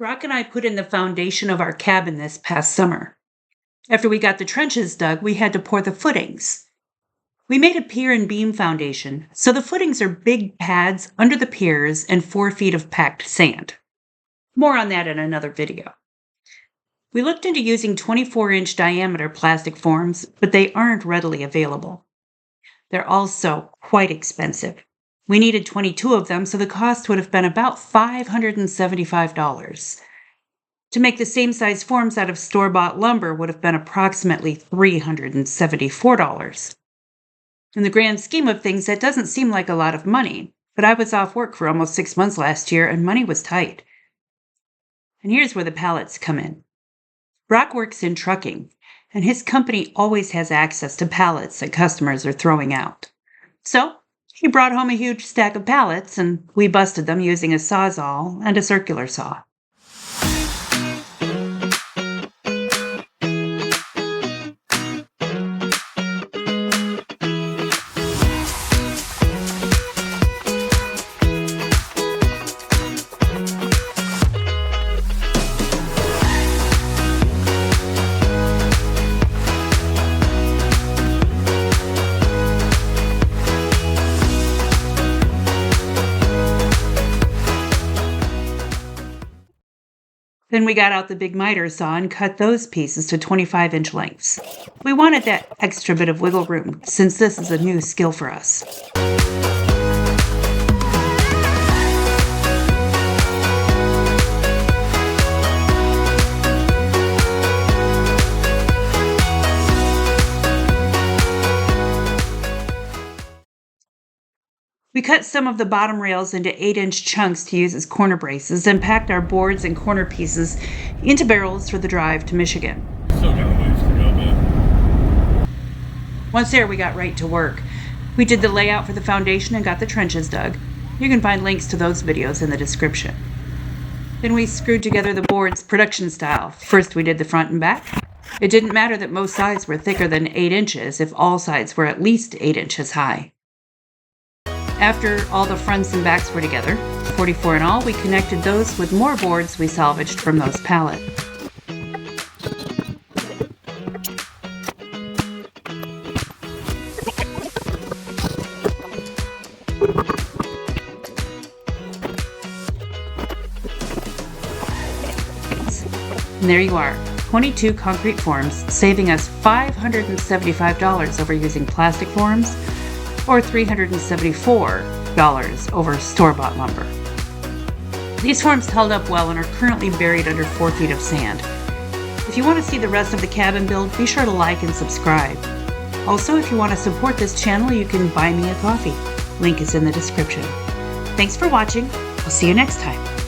Brock and I put in the foundation of our cabin this past summer. After we got the trenches dug, we had to pour the footings. We made a pier and beam foundation, so the footings are big pads under the piers and 4 feet of packed sand. More on that in another video. We looked into using 24-inch diameter plastic forms, but they aren't readily available. They're also quite expensive. We needed 22 of them, so the cost would have been about $575. To make the same size forms out of store-bought lumber would have been approximately $374. In the grand scheme of things, that doesn't seem like a lot of money, but I was off work for almost 6 months last year and money was tight. And here's where the pallets come in. Brock works in trucking, and his company always has access to pallets that customers are throwing out. So he brought home a huge stack of pallets, and we busted them using a Sawzall and a circular saw. Then we got out the big miter saw and cut those pieces to 25-inch lengths. We wanted that extra bit of wiggle room, since this is a new skill for us. We cut some of the bottom rails into 8-inch chunks to use as corner braces and packed our boards and corner pieces into barrels for the drive to Michigan. Still got a ways to go, but Once there, we got right to work. We did the layout for the foundation and got the trenches dug. You can find links to those videos in the description. Then we screwed together the boards production style. First, we did the front and back. It didn't matter that most sides were thicker than 8 inches if all sides were at least 8 inches high. After all the fronts and backs were together, 44 in all, we connected those with more boards we salvaged from those pallets. And there you are, 22 concrete forms, saving us $575 over using plastic forms, or $374 over store-bought lumber. These forms held up well and are currently buried under 4 feet of sand. If you want to see the rest of the cabin build, be sure to like and subscribe. Also, if you want to support this channel, you can buy me a coffee. Link is in the description. Thanks for watching. I'll see you next time.